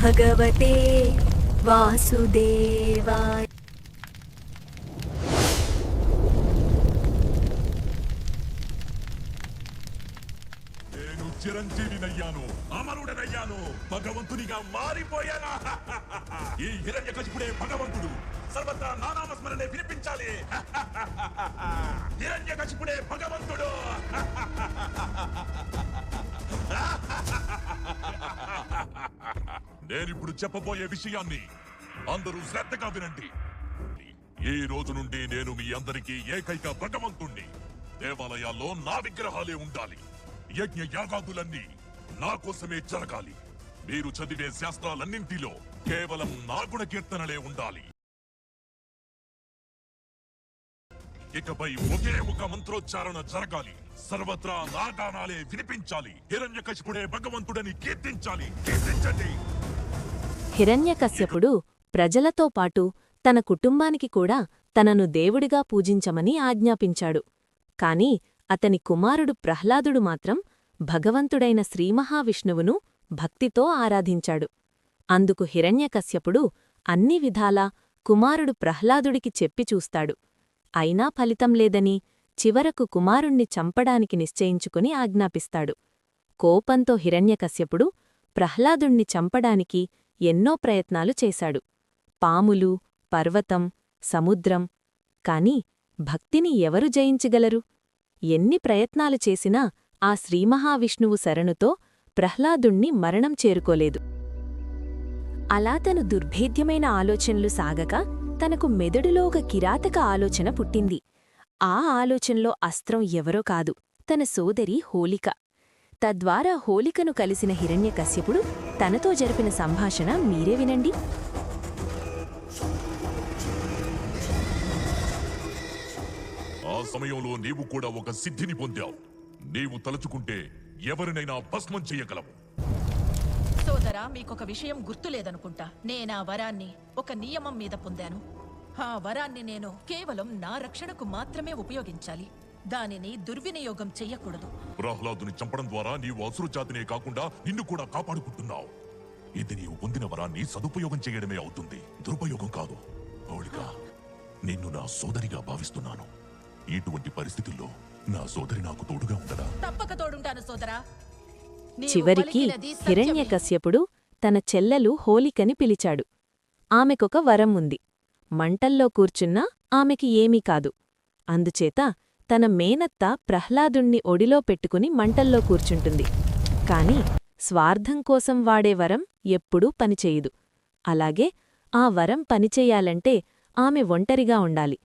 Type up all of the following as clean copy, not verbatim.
భగవతే వాసుదేవాయ. నేను చిరంజీవినయ్యాను, అమరుడనయ్యాను, భగవంతునిగా మారిపోయాను. ఈ హిరణ్యకశిపుడే భగవంతుడు. సర్వత్రా నానామస్మరణే వినిపించాలి. హిరణ్యకశిపుడే భగవంతుడు. నేనిప్పుడు చెప్పబోయే విషయాన్ని అందరూ శ్రద్ధగా వినండి. ఈ రోజు నుండి నేను మీ అందరికీ ఏకైక భగవంతుణ్ణి. దేవాలయాల్లో నా విగ్రహాలే ఉండాలి. యజ్ఞ యాగాదులన్నీ నా కోసమే జరగాలి. మీరు చదివే శాస్త్రాలన్నింటిలో కేవలం నా గుణ కీర్తనలే ఉండాలి. ఇకపై ఒకే ఒక మంత్రోచ్చారణ జరగాలి. సర్వత్రా నా గానాలే వినిపించాలి. హిరణ్యకశిపుడే భగవంతుడని కీర్తించాలి. కీర్తించండి. హిరణ్యకశ్యపుడు ప్రజలతో పాటు తన కుటుంబానికి కూడా తనను దేవుడిగా పూజించమని ఆజ్ఞాపించాడు. కాని అతని కుమారుడు ప్రహ్లాదుడు మాత్రం భగవంతుడైన శ్రీమహావిష్ణువును భక్తితో ఆరాధించాడు. అందుకు హిరణ్యకశ్యపుడు అన్ని విధాలా కుమారుడు ప్రహ్లాదుడికి చెప్పి చూస్తాడు. అయినా ఫలితం లేదని చివరకు కుమారుణ్ణి చంపడానికి నిశ్చయించుకుని ఆజ్ఞాపిస్తాడు. కోపంతో హిరణ్యకశ్యపుడు ప్రహ్లాదుణ్ణి చంపడానికి ఎన్నో ప్రయత్నాలు చేశాడు. పాములు, పర్వతం, సముద్రం. కాని భక్తిని ఎవరు జయించగలరు? ఎన్ని ప్రయత్నాలు చేసినా ఆ శ్రీమహావిష్ణువు శరణుతో ప్రహ్లాదుణ్ణి మరణం చేరుకోలేదు. అలా తను దుర్భేద్యమైన ఆలోచనలు సాగక తనకు మెదడులో ఒక కిరాతక ఆలోచన పుట్టింది. ఆ ఆలోచనలో అస్త్రం ఎవరో కాదు, తన సోదరి హోలిక. తద్వారా హోలికను కలిసిన హిరణ్యకశ్యపుడు తనతో జరిపిన సంభాషణ మీరే వినండి. ఆ సమయంలో నీవు కూడా ఒక సిద్ధిని పొందావు. నీవు తలుచుకుంటే ఎవరినైనా భస్మం చెయ్యగలవు. సోదరా, మీకొక విషయం గుర్తులేదనుకుంటా. నేనా వరాన్ని ఒక నియమం మీద పొందాను. ఆ వరాన్ని నేను కేవలం నా రక్షణకు మాత్రమే ఉపయోగించాలి. దానిని దుర్వినియోగం చెయ్యకూడదు. ప్రహ్లాదుని చంపడం ద్వారా నీవు అసురు జాతినే కాకుండా నిన్ను కూడా కాపాడుకుంటున్నావు. ఇది నీవు పొందిన వరాన్ని సదుపయోగం చేయడమే అవుతుంది, దురుపయోగం కాదు. హోళిక, నిన్ను నా సోదరిగా భావిస్తున్నాను. ఇటువంటి పరిస్థితుల్లో నా సోదరి నాకు తోడుగా ఉండదా? తప్పక తోడుంటాను సోదరా. చివరికి హిరణ్యకశ్యపుడు తన చెల్లెలు హోలికని పిలిచాడు. ఆమెకొక వరం ఉంది. మంటల్లో కూర్చున్నా ఆమెకి ఏమీ కాదు. అందుచేత తన మేనత్త ప్రహ్లాదుణ్ణి ఒడిలో పెట్టుకుని మంటల్లో కూర్చుంటుంది. కాని స్వార్థం కోసం వాడే వరం ఎప్పుడూ పనిచేయదు. అలాగే ఆ వరం పనిచేయాలంటే ఆమె ఒంటరిగా ఉండాలి.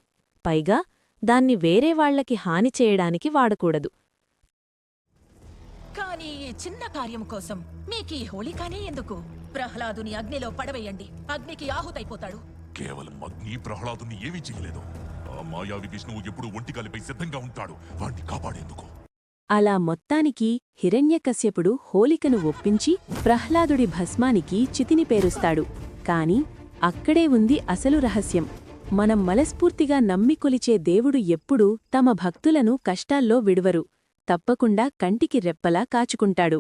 పైగా దాన్ని వేరేవాళ్లకి హాని చేయడానికి వాడకూడదు. కానీ ఈ చిన్న కార్యం కోసం మీకీ హోళికానే ఎందుకు? ప్రహ్లాదుని అగ్నిలో పడవేయండి. అగ్నికి ఆహుతైపోతాడు. కేవలం అగ్ని ప్రహ్లాదుని ఏమీ చేయలేదు. ఆ మాయావి విష్ణువు ఎప్పుడు ఒంటికాలిపై సిద్ధంగా ఉంటాడు, వాణ్ణి కాపాడేందుకు. అలా మొత్తానికి హిరణ్యకశ్యపుడు హోలికను ఒప్పించి ప్రహ్లాదుడి భస్మానికి చితిని పేరుస్తాడు. కాని అక్కడే ఉంది అసలు రహస్యం. మనం మనస్ఫూర్తిగా నమ్మికొలిచే దేవుడు ఎప్పుడూ తమ భక్తులను కష్టాల్లో విడువరు, తప్పకుండా కంటికి రెప్పలా కాచుకుంటాడు.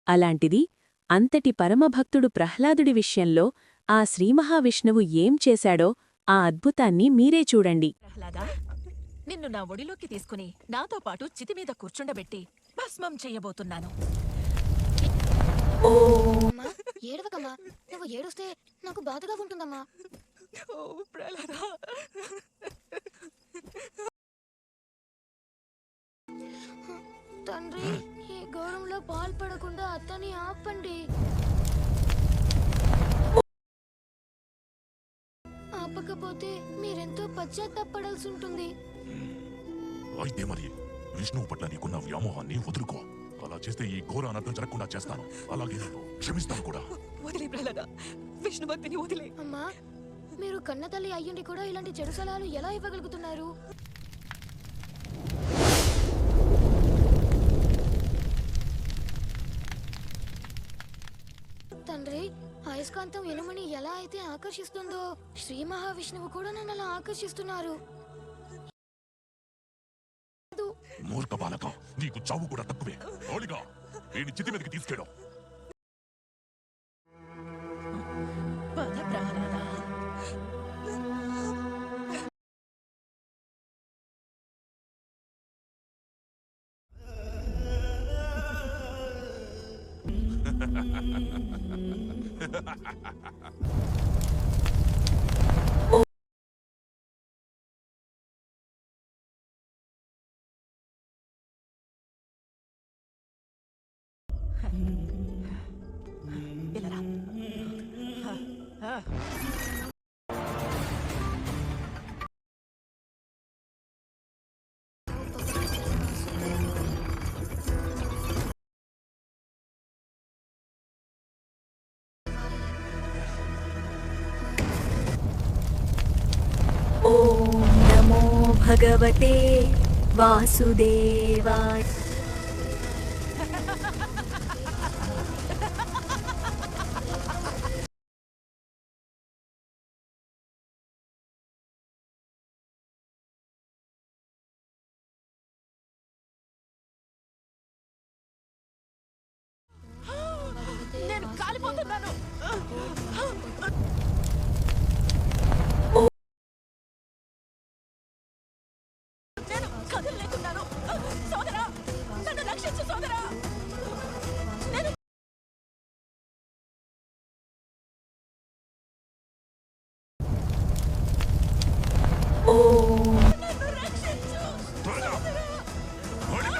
అలాంటిది అంతటి పరమభక్తుడు ప్రహ్లాదుడి విషయంలో ఆ శ్రీమహావిష్ణువు ఏం చేశాడో ఆ అద్భుతాన్ని మీరే చూడండి. ప్రహ్లాదా, నిన్ను నా ఒడిలోకి తీసుకుని నాతో పాటు చితిమీద కూర్చుండబెట్టి భస్మం చెయ్యబోతున్నాను. ఏడవకమ్మా, నువ్వు ఏడుస్తే నాకు బాధగా ఉంటుందమ్మా. తండ్రి, ఈ ఘోరంలో పాల్పడకుండా అతన్ని ఆపండి. ఆపకపోతే మీరెంతో పశ్చాత్తాపడాల్సి ఉంటుంది. అయితే మరి విష్ణువు పట్ల నీకున్న వ్యామోహాన్ని వదులుకో. అలా చేస్తే ఈ ఘోర అనర్థం జరగకుండా చేస్తాను. అలాగే నేను క్షమిస్తాను కూడా. వదిలే ప్రహ్లాద, విష్ణుభక్తిని వదిలే. అమ్మా, మీరు కన్నతల్లి అయ్యుండి కూడా ఇలాంటి చెడు సలహాలు ఎలా ఇవ్వగలుగుతున్నారు? తండ్రి, అయస్కాంతం ఎనుమని ఎలా అయితే ఆకర్షిస్తుందో శ్రీ మహావిష్ణువు కూడా నన్ను అలా ఆకర్షిస్తున్నారు. మూర్ఖ బాలక, నీకు చావు కూడా తక్కువే. హోళిక, వీడిని చితి మీదకి తీసుకెళ్ళు. పద ప్రహ్లాద. ఇలా రా. ఓం నమో భగవతే వాసుదేవాయ. నేను కాలిపోతున్నాను. నేను కదలలేకున్నాను. సోదరా, నన్ను రక్షించు సోదరా. నేను నన్ను రక్షించు. త్వరగా! హోళిక!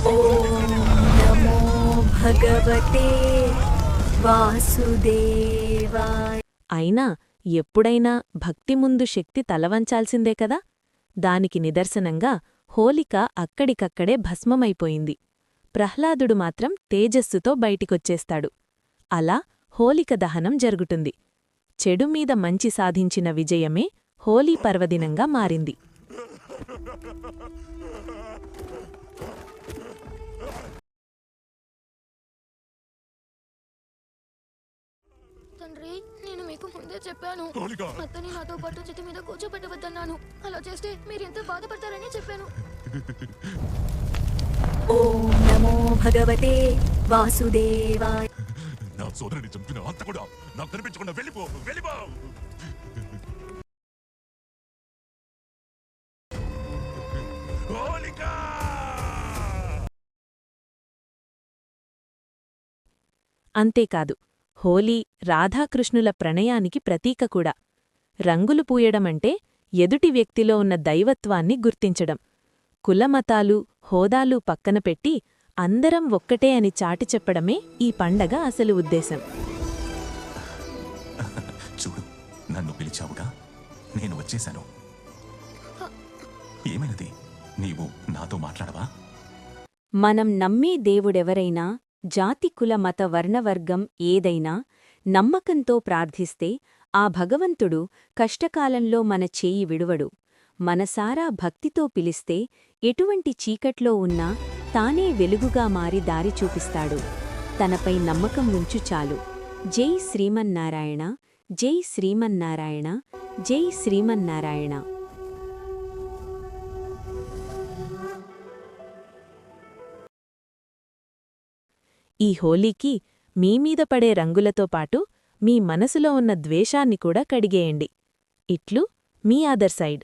ఓం నమో భగవతే వాసుదేవాయ. అయినా ఎప్పుడైనా భక్తి ముందు శక్తి తలవంచాల్సిందే కదా. దానికి నిదర్శనంగా హోలిక అక్కడికక్కడే భస్మమైపోయింది. ప్రహ్లాదుడు మాత్రం తేజస్సుతో బయటికొచ్చేస్తాడు. అలా హోలిక దహనం జరుగుతుంది. చెడుమీద మంచి సాధించిన విజయమే హోలీ పర్వదినంగా మారింది. తండ్రి, నేను మీకు ముందే చెప్పాను. హోళిక! అత్తని నాతో పాటు చితి మీద కూర్చోబెట్టవద్దన్నాను. అలా చేస్తే మీరెంత బాధపడతారని చెప్పాను. ఓం నమో భగవతే వాసుదేవాయ. నా సోదరుని చంపిన అంత కూడా నాకు కనిపించకుండా వెళ్ళిపో, వెళ్ళిపో! హోళిక! అంతేకాదు, హోలీ రాధాకృష్ణుల ప్రణయానికి ప్రతీక కూడా. రంగులు పూయడమంటే ఎదుటి వ్యక్తిలో ఉన్న దైవత్వాన్ని గుర్తించడం. కులమతాలు, హోదాలు పక్కన పెట్టి అందరం ఒక్కటే అని చాటి చెప్పడమే ఈ పండగ అసలు ఉద్దేశం. చూడు, నన్ను పిలిచావుగా, నేను వచ్చేశాను. ఏమైనది? నీవు నాతో మాట్లాడవా? మనం నమ్మే దేవుడెవరైనా, జాతి కుల మత వర్ణవర్గం ఏదైనా నమ్మకంతో ప్రార్థిస్తే ఆ భగవంతుడు కష్టకాలంలో మన చేయి విడువడు. మనసారా భక్తితో పిలిస్తే ఎటువంటి చీకట్లో ఉన్నా తానే వెలుగుగా మారి దారి చూపిస్తాడు. తనపై నమ్మకం ఉంచు చాలు. జై శ్రీమన్నారాయణ, జై శ్రీమన్నారాయణ, జై శ్రీమన్నారాయణ. ఈ హోలీకి మీమీద పడే రంగులతో పాటు మీ మనసులో ఉన్న ద్వేషాన్ని కూడా కడిగేయండి. ఇట్లు మీ అదర్ సైడ్.